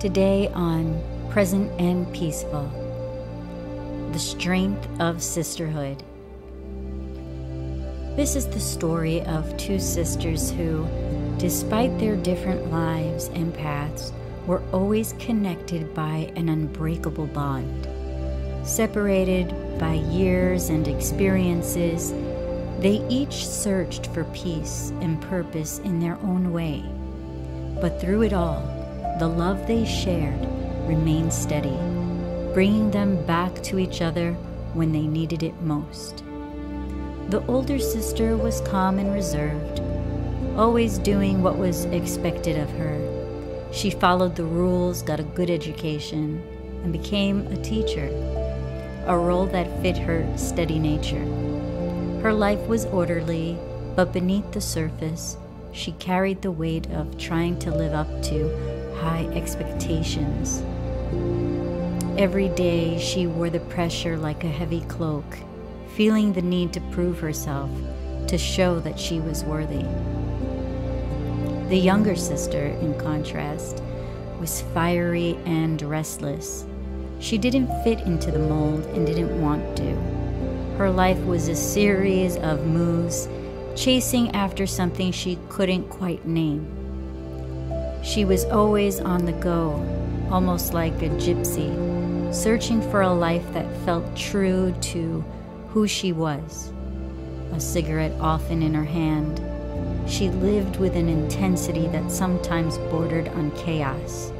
Today on Present and Peaceful, the Strength of Sisterhood. This is the story of two sisters who, despite their different lives and paths, were always connected by an unbreakable bond. Separated by years and experiences, they each searched for peace and purpose in their own way. But through it all, the love they shared remained steady, bringing them back to each other when they needed it most. The older sister was calm and reserved, always doing what was expected of her. She followed the rules, got a good education, and became a teacher, a role that fit her steady nature. Her life was orderly, but beneath the surface, she carried the weight of trying to live up to high expectations. Every day she wore the pressure like a heavy cloak, feeling the need to prove herself, to show that she was worthy. The younger sister, in contrast, was fiery and restless. She didn't fit into the mold and didn't want to. Her life was a series of moves, chasing after something she couldn't quite name. She was always on the go, almost like a gypsy, searching for a life that felt true to who she was. A cigarette often in her hand, she lived with an intensity that sometimes bordered on chaos.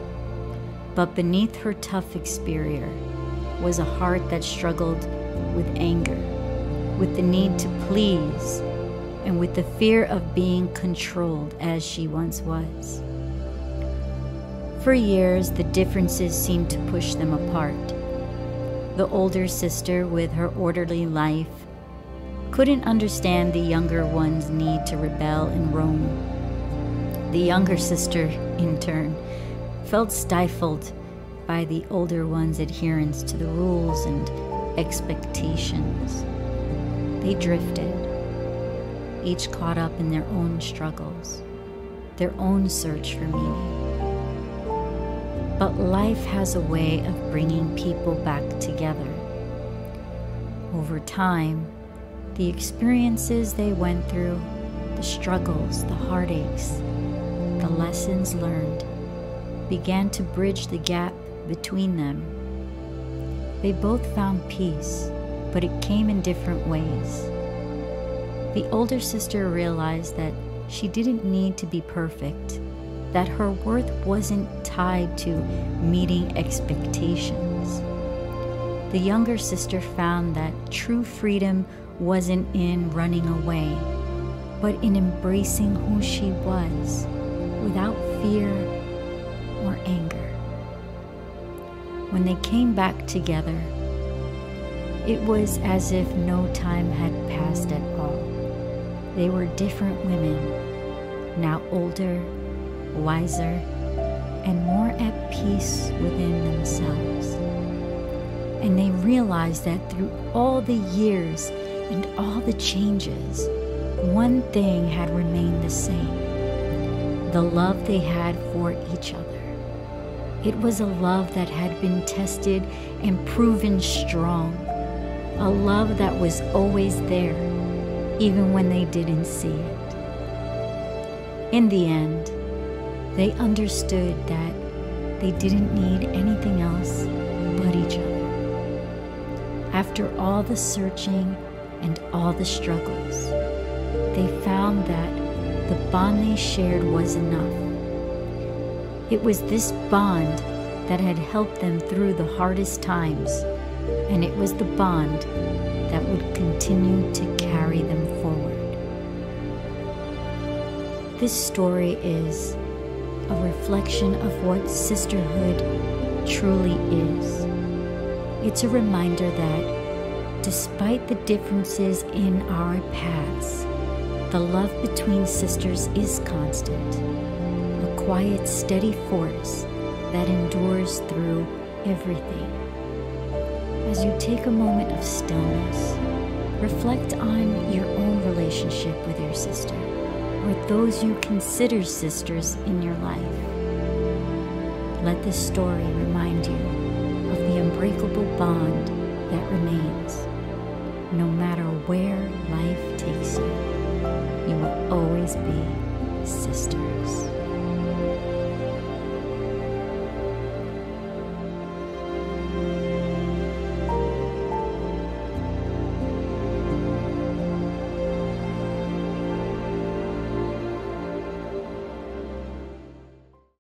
But beneath her tough exterior was a heart that struggled with anger, with the need to please, and with the fear of being controlled as she once was. For years, the differences seemed to push them apart. The older sister, with her orderly life, couldn't understand the younger one's need to rebel and roam. The younger sister, in turn, felt stifled by the older one's adherence to the rules and expectations. They drifted, each caught up in their own struggles, their own search for meaning. But life has a way of bringing people back together. Over time, the experiences they went through, the struggles, the heartaches, the lessons learned, began to bridge the gap between them. They both found peace, but it came in different ways. The older sister realized that she didn't need to be perfect, that her worth wasn't tied to meeting expectations. The younger sister found that true freedom wasn't in running away, but in embracing who she was without fear or anger. When they came back together, it was as if no time had passed at all. They were different women, now older, wiser, and more at peace within themselves. And they realized that through all the years and all the changes, one thing had remained the same: the love they had for each other. It was a love that had been tested and proven strong, a love that was always there, even when they didn't see it. In the end, they understood that they didn't need anything else but each other. After all the searching and all the struggles, they found that the bond they shared was enough. It was this bond that had helped them through the hardest times, and it was the bond that would continue to carry them forward. This story is a reflection of what sisterhood truly is. It's a reminder that despite the differences in our paths, the love between sisters is constant, a quiet, steady force that endures through everything. As you take a moment of stillness, reflect on your own relationship with your sister, or those you consider sisters in your life. Let this story remind you of the unbreakable bond that remains. No matter where life takes you, you will always be sisters.